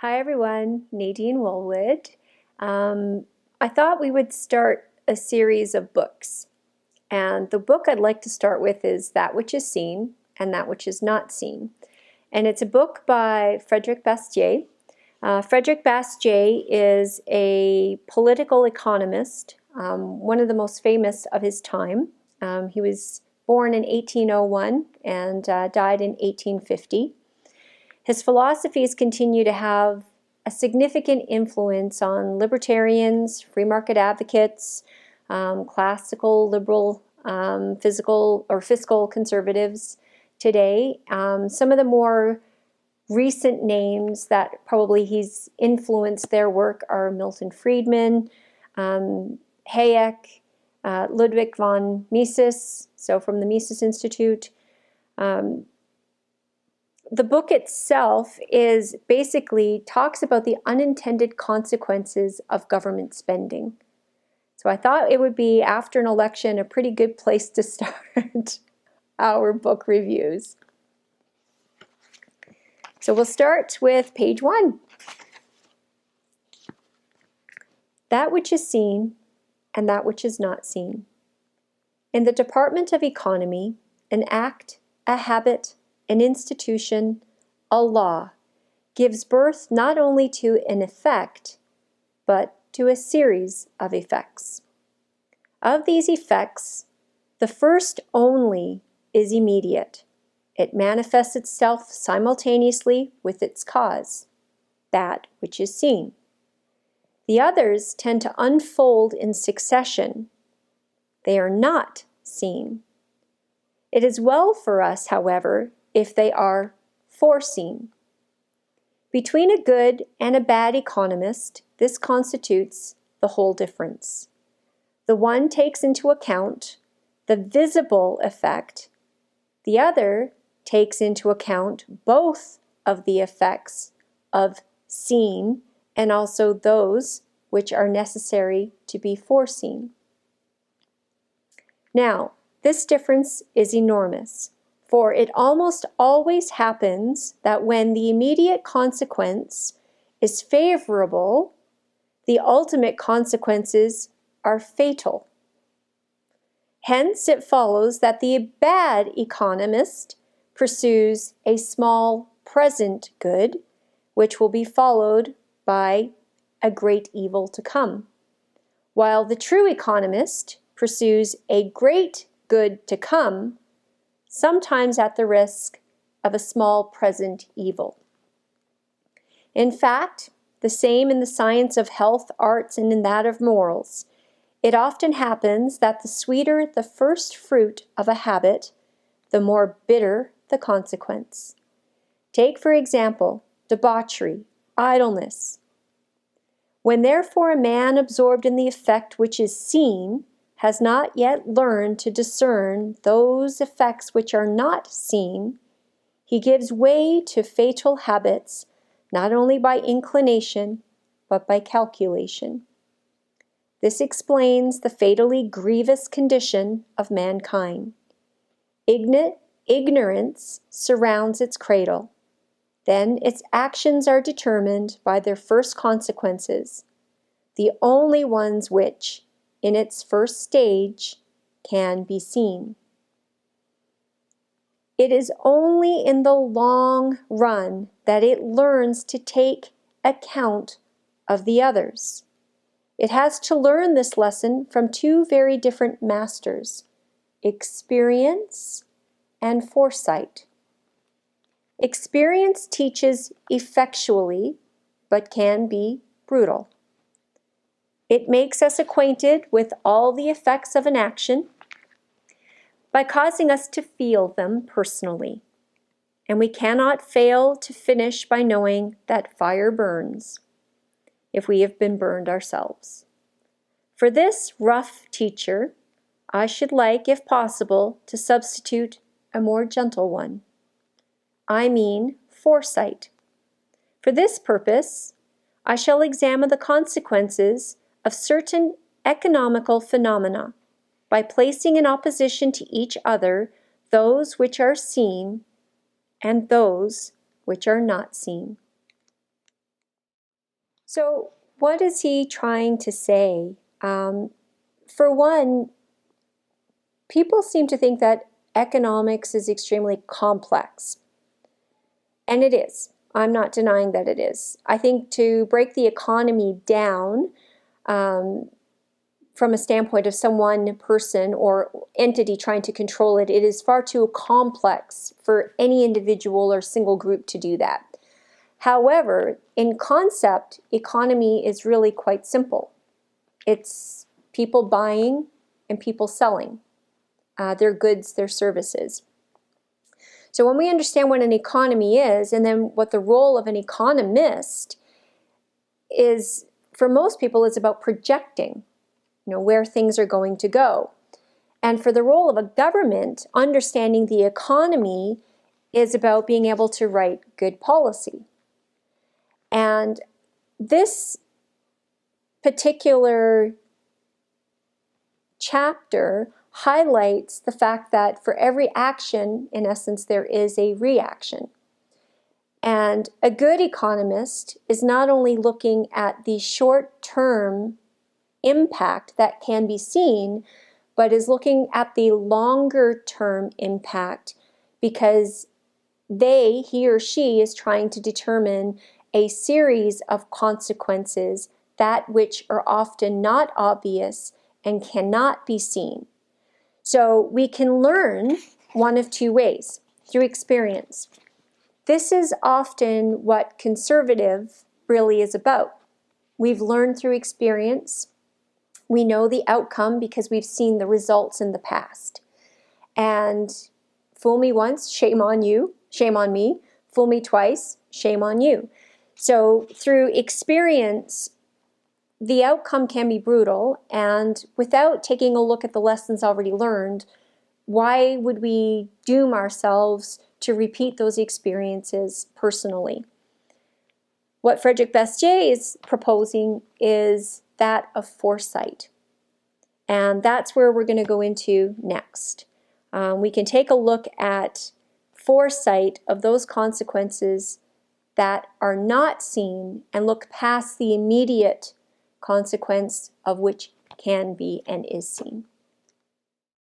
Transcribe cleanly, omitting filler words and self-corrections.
Hi everyone, Nadine Woolwood. I thought we would start a series of books. And the book I'd like to start with is That Which Is Seen and That Which Is Not Seen. And it's a book by Frederic Bastiat. Frederic Bastiat is a political economist, one of the most famous of his time. He was born in 1801 and died in 1850. His philosophies continue to have a significant influence on libertarians, free market advocates, classical liberal, fiscal conservatives today. Some of the more recent names that probably he's influenced their work are Milton Friedman, Hayek, Ludwig von Mises, so from the Mises Institute. The book itself is basically talks about the unintended consequences of government spending. So I thought it would be, after an election, a pretty good place to start our book reviews. So we'll start with page 1. That which is seen and that which is not seen. In the Department of Economy, an act, a habit, an institution, a law, gives birth not only to an effect, but to a series of effects. Of these effects, the first only is immediate. It manifests itself simultaneously with its cause, that which is seen. The others tend to unfold in succession. They are not seen. It is well for us, however, if they are foreseen. Between a good and a bad economist, this constitutes the whole difference. The one takes into account the visible effect, the other takes into account both of the effects of seen and also those which are necessary to be foreseen. Now, this difference is enormous. For it almost always happens that when the immediate consequence is favorable, the ultimate consequences are fatal. Hence, it follows that the bad economist pursues a small present good, which will be followed by a great evil to come, while the true economist pursues a great good to come, sometimes at the risk of a small present evil. In fact, the same in the science of health, arts, and in that of morals. It often happens that the sweeter the first fruit of a habit, the more bitter the consequence. Take, for example, debauchery, idleness. When therefore a man absorbed in the effect which is seen has not yet learned to discern those effects which are not seen, he gives way to fatal habits, not only by inclination, but by calculation. This explains the fatally grievous condition of mankind. Ignorance surrounds its cradle. Then its actions are determined by their first consequences, the only ones which, in its first stage, can be seen. It is only in the long run that it learns to take account of the others. It has to learn this lesson from two very different masters, experience and foresight. Experience teaches effectually, but can be brutal. It makes us acquainted with all the effects of an action by causing us to feel them personally. And we cannot fail to finish by knowing that fire burns if we have been burned ourselves. For this rough teacher, I should like, if possible, to substitute a more gentle one. I mean foresight. For this purpose, I shall examine the consequences of certain economical phenomena by placing in opposition to each other those which are seen and those which are not seen. So what is he trying to say? For one, people seem to think that economics is extremely complex. And it is. I'm not denying that it is. I think to break the economy down from a standpoint of some one person or entity trying to control it, it is far too complex for any individual or single group to do that. However, in concept, economy is really quite simple. It's people buying and people selling their goods, their services. So when we understand what an economy is, and then what the role of an economist is, for most people, is about projecting, where things are going to go. And for the role of a government, understanding the economy is about being able to write good policy. And this particular chapter highlights the fact that for every action, in essence, there is a reaction. And a good economist is not only looking at the short-term impact that can be seen, but is looking at the longer-term impact, because he or she is trying to determine a series of consequences, that which are often not obvious and cannot be seen. So we can learn one of two ways: through experience. This is often what conservative really is about. We've learned through experience. We know the outcome because we've seen the results in the past. And fool me once, shame on you, shame on me. Fool me twice, shame on you. So through experience, the outcome can be brutal, and without taking a look at the lessons already learned, why would we doom ourselves to repeat those experiences personally? What Frederic Bastiat is proposing is that of foresight. And that's where we're going to go into next. We can take a look at foresight of those consequences that are not seen and look past the immediate consequence of which can be and is seen.